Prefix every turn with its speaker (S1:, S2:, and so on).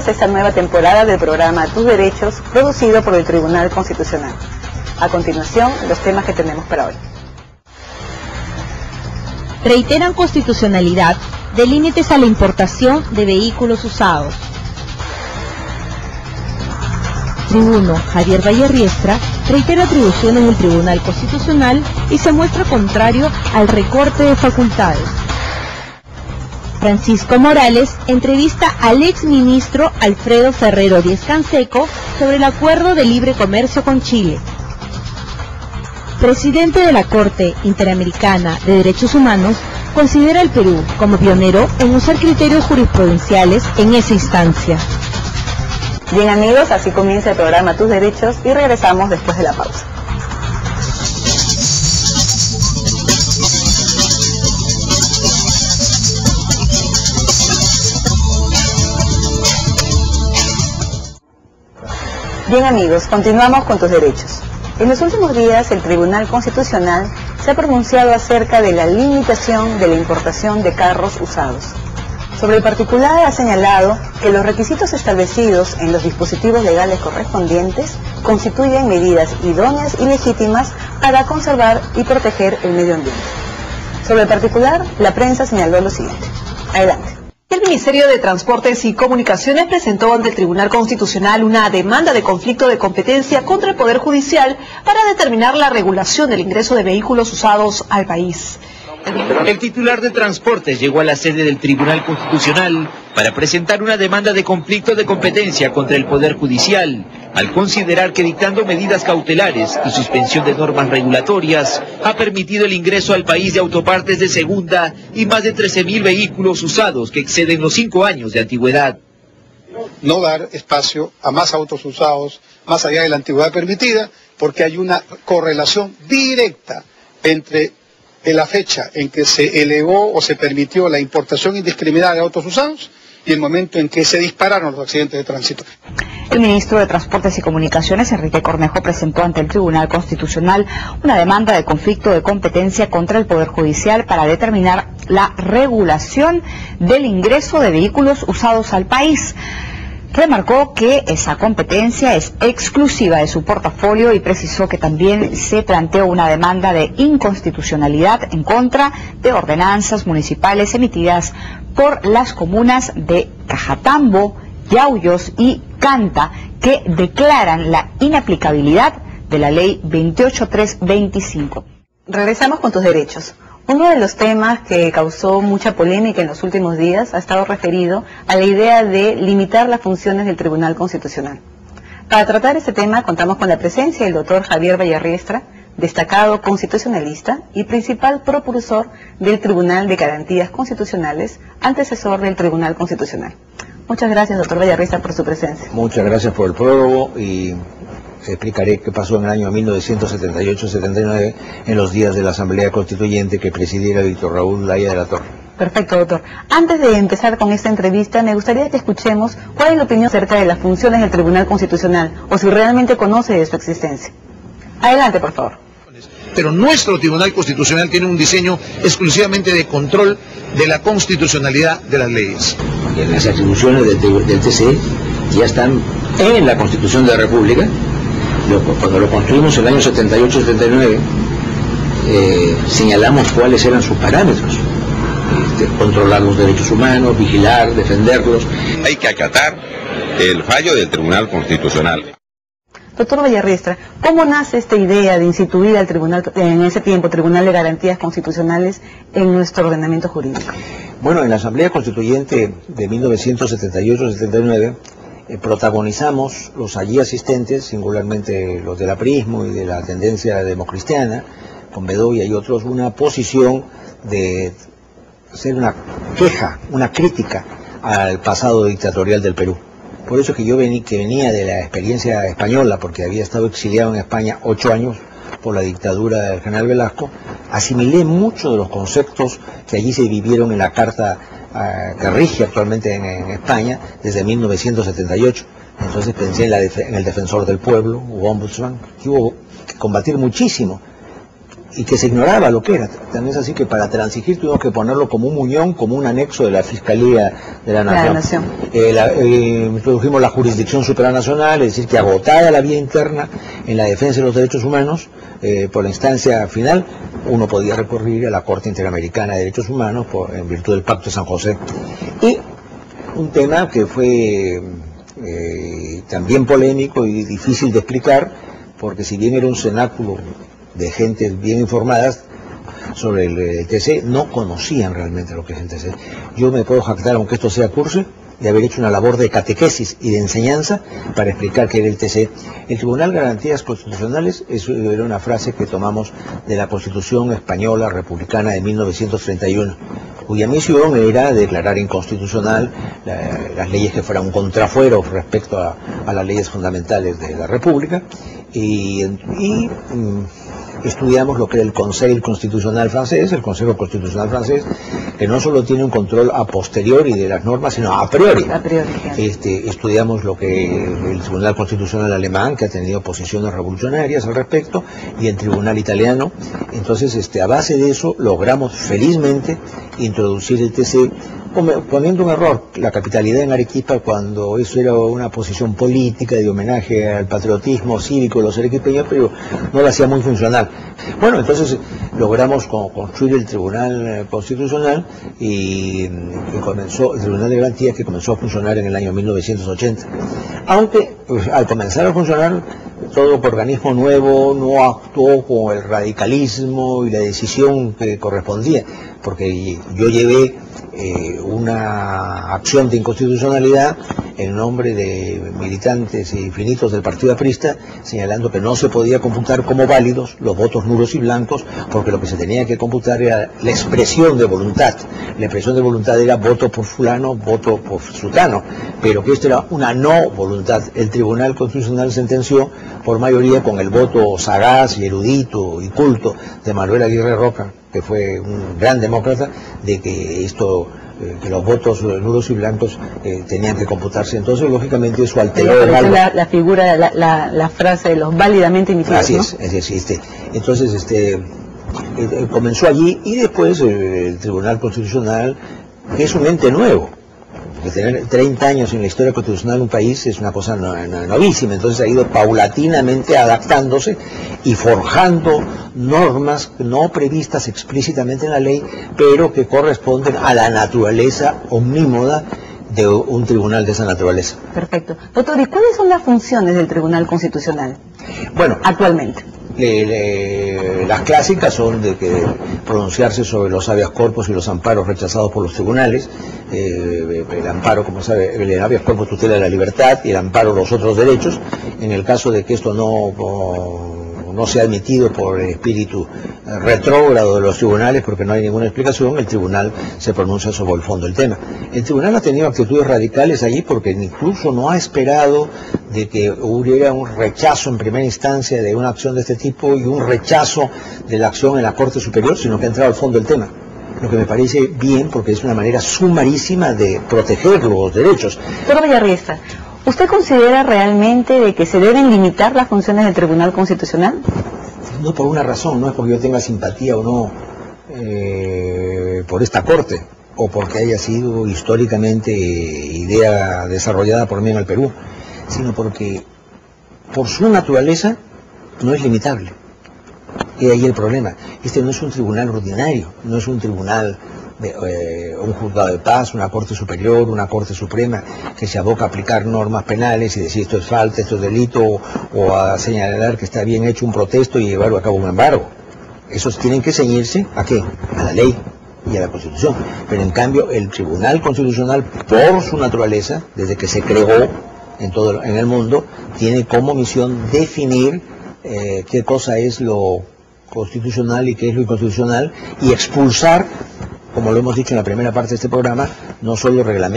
S1: bienvenidos a esta nueva temporada del programa Tus Derechos, producido por el Tribunal Constitucional. A continuación, los temas que tenemos para hoy.
S2: Reiteran constitucionalidad de límites a la importación de vehículos usados. Tribuno Javier Vallarriestra reitera atribuciones del Tribunal Constitucional y se muestra contrario al recorte de facultades. Francisco Morales entrevista al exministro Alfredo Ferrero Díez-Canseco sobre el acuerdo de libre comercio con Chile. Presidente de la Corte Interamericana de Derechos Humanos considera al Perú como pionero en usar criterios jurisprudenciales en esa instancia.
S1: Bien amigos, así comienza el programa Tus Derechos y regresamos después de la pausa. Bien amigos, continuamos con Tus Derechos. En los últimos días el Tribunal Constitucional se ha pronunciado acerca de la limitación de la importación de carros usados. Sobre el particular ha señalado que los requisitos establecidos en los dispositivos legales correspondientes constituyen medidas idóneas y legítimas para conservar y proteger el medio ambiente. Sobre el particular, la prensa señaló lo siguiente. Adelante.
S3: El Ministerio de Transportes y Comunicaciones presentó ante el Tribunal Constitucional una demanda de conflicto de competencia contra el Poder Judicial para determinar la regulación del ingreso de vehículos usados al país.
S4: El titular de Transportes llegó a la sede del Tribunal Constitucional para presentar una demanda de conflicto de competencia contra el Poder Judicial, al considerar que dictando medidas cautelares y suspensión de normas regulatorias ha permitido el ingreso al país de autopartes de segunda y más de 13.000 vehículos usados que exceden los 5 años de antigüedad.
S5: No dar espacio a más autos usados más allá de la antigüedad permitida, porque hay una correlación directa entre la fecha en que se elevó o se permitió la importación indiscriminada de autos usados y el momento en que se dispararon los accidentes de tránsito.
S6: El ministro de Transportes y Comunicaciones, Enrique Cornejo, presentó ante el Tribunal Constitucional una demanda de conflicto de competencia contra el Poder Judicial para determinar la regulación del ingreso de vehículos usados al país. Remarcó que esa competencia es exclusiva de su portafolio y precisó que también se planteó una demanda de inconstitucionalidad en contra de ordenanzas municipales emitidas por las comunas de Cajatambo, Yauyos y Canta, que declaran la inaplicabilidad de la ley 28325.
S1: Regresamos con Tus Derechos. Uno de los temas que causó mucha polémica en los últimos días ha estado referido a la idea de limitar las funciones del Tribunal Constitucional. Para tratar este tema contamos con la presencia del doctor Javier Vallarriestra, destacado constitucionalista y principal propulsor del Tribunal de Garantías Constitucionales, antecesor del Tribunal Constitucional. Muchas gracias, doctor Vallarriestra, por su presencia.
S7: Muchas gracias por el prólogo y explicaré qué pasó en el año 1978-79 en los días de la Asamblea Constituyente que presidiera Víctor Raúl Laya de la Torre.
S1: Perfecto, doctor. Antes de empezar con esta entrevista, me gustaría que escuchemos cuál es la opinión acerca de las funciones del Tribunal Constitucional, o si realmente conoce de su existencia. Adelante, por favor.
S8: Pero nuestro Tribunal Constitucional tiene un diseño exclusivamente de control de la constitucionalidad de las leyes.
S7: Las atribuciones del TC ya están en la Constitución de la República. Cuando lo construimos en el año 78-79, señalamos cuáles eran sus parámetros. Controlar los derechos humanos, vigilar, defenderlos.
S9: Hay que acatar el fallo del Tribunal Constitucional.
S1: Doctor Vallarriestra, ¿cómo nace esta idea de instituir al tribunal, en ese tiempo, Tribunal de Garantías Constitucionales en nuestro ordenamiento jurídico?
S7: Bueno, en la Asamblea Constituyente de 1978-79, protagonizamos los allí asistentes, singularmente los del aprismo y de la tendencia democristiana, con Bedoya y otros, una posición de hacer una queja, una crítica al pasado dictatorial del Perú. Por eso que yo venía de la experiencia española, porque había estado exiliado en España 8 años por la dictadura del general Velasco, asimilé muchos de los conceptos que allí se vivieron en la carta que rige actualmente en España desde 1978. Entonces pensé en el defensor del pueblo, o ombudsman, que hubo que combatir muchísimo que se ignoraba lo que era. También es así que para transigir tuvimos que ponerlo como un muñón, como un anexo de la Fiscalía de la Nación. Introdujimos la jurisdicción supranacional, es decir, que agotada la vía interna en la defensa de los derechos humanos, por la instancia final, uno podía recurrir a la Corte Interamericana de Derechos Humanos en virtud del Pacto de San José. Y un tema que fue también polémico y difícil de explicar, porque si bien era un cenáculo de gente bien informadas sobre el TC, no conocían realmente lo que es el TC. Yo me puedo jactar, aunque esto sea curso, de haber hecho una labor de catequesis y de enseñanza para explicar qué era el TC. El Tribunal de Garantías Constitucionales era una frase que tomamos de la Constitución Española Republicana de 1931, cuya misión era declarar inconstitucional las leyes que fueran un contrafuero respecto a las leyes fundamentales de la República, y estudiamos lo que era el Consejo Constitucional francés, el Consejo Constitucional francés, que no solo tiene un control a posteriori de las normas, sino a priori. Estudiamos lo que el Tribunal Constitucional alemán, que ha tenido posiciones revolucionarias al respecto, y el Tribunal italiano. Entonces, a base de eso, logramos felizmente introducir el TC, poniendo un error, la capitalidad en Arequipa, cuando eso era una posición política de homenaje al patriotismo cívico de los arequipeños, pero no lo hacía muy funcional. Bueno, entonces logramos construir el Tribunal Constitucional, y comenzó el Tribunal de Garantías, que comenzó a funcionar en el año 1980. Aunque al comenzar a funcionar, todo organismo nuevo no actuó con el radicalismo y la decisión que correspondía, porque yo llevé una acción de inconstitucionalidad en nombre de militantes infinitos del Partido Aprista, señalando que no se podía computar como válidos los votos nulos y blancos, porque lo que se tenía que computar era la expresión de voluntad. La expresión de voluntad era voto por fulano, voto por sutano, pero que esto era una no voluntad. El Tribunal Constitucional sentenció por mayoría, con el voto sagaz y erudito y culto de Manuel Aguirre Roca, que fue un gran demócrata, de que que los votos nulos y blancos tenían que computarse. Entonces, lógicamente, eso alteró
S1: la figura, la frase de los válidamente emitidos.
S7: Así es, ¿no? Entonces, comenzó allí, y después el Tribunal Constitucional, que es un ente nuevo. De tener 30 años en la historia constitucional de un país es una cosa novísima. Entonces ha ido paulatinamente adaptándose y forjando normas no previstas explícitamente en la ley, pero que corresponden a la naturaleza omnímoda de un tribunal de esa naturaleza.
S1: Perfecto. Doctor, ¿y cuáles son las funciones del Tribunal Constitucional?
S7: Bueno,
S1: actualmente.
S7: Las clásicas son de que pronunciarse sobre los habeas corpus y los amparos rechazados por los tribunales. El amparo, como sabe, el habeas corpus tutela la libertad, y el amparo los otros derechos. En el caso de que esto no sea admitido por el espíritu retrógrado de los tribunales, porque no hay ninguna explicación, el tribunal se pronuncia sobre el fondo del tema. El tribunal ha tenido actitudes radicales allí, porque incluso no ha esperado de que hubiera un rechazo en primera instancia de una acción de este tipo y un rechazo de la acción en la Corte Superior, sino que ha entrado al fondo del tema. Lo que me parece bien, porque es una manera sumarísima de proteger los derechos.
S1: Doctor Villarriestra, ¿usted considera realmente de que se deben limitar las funciones del Tribunal Constitucional?
S7: No por una razón, no es porque yo tenga simpatía o no por esta Corte, o porque haya sido históricamente idea desarrollada por mí en el Perú, sino porque por su naturaleza no es limitable. Y ahí el problema. Este no es un tribunal ordinario, no es un tribunal, un juzgado de paz, una Corte Superior, una Corte Suprema, que se aboca a aplicar normas penales y decir esto es falta, esto es delito, o a señalar que está bien hecho un protesto y llevarlo a cabo un embargo. Esos tienen que ceñirse ¿a qué? A la ley y a la Constitución. Pero en cambio el Tribunal Constitucional, por su naturaleza, desde que se creó en el mundo, tiene como misión definir qué cosa es lo constitucional y qué es lo inconstitucional, y expulsar, como lo hemos dicho en la primera parte de este programa, no solo reglamentos,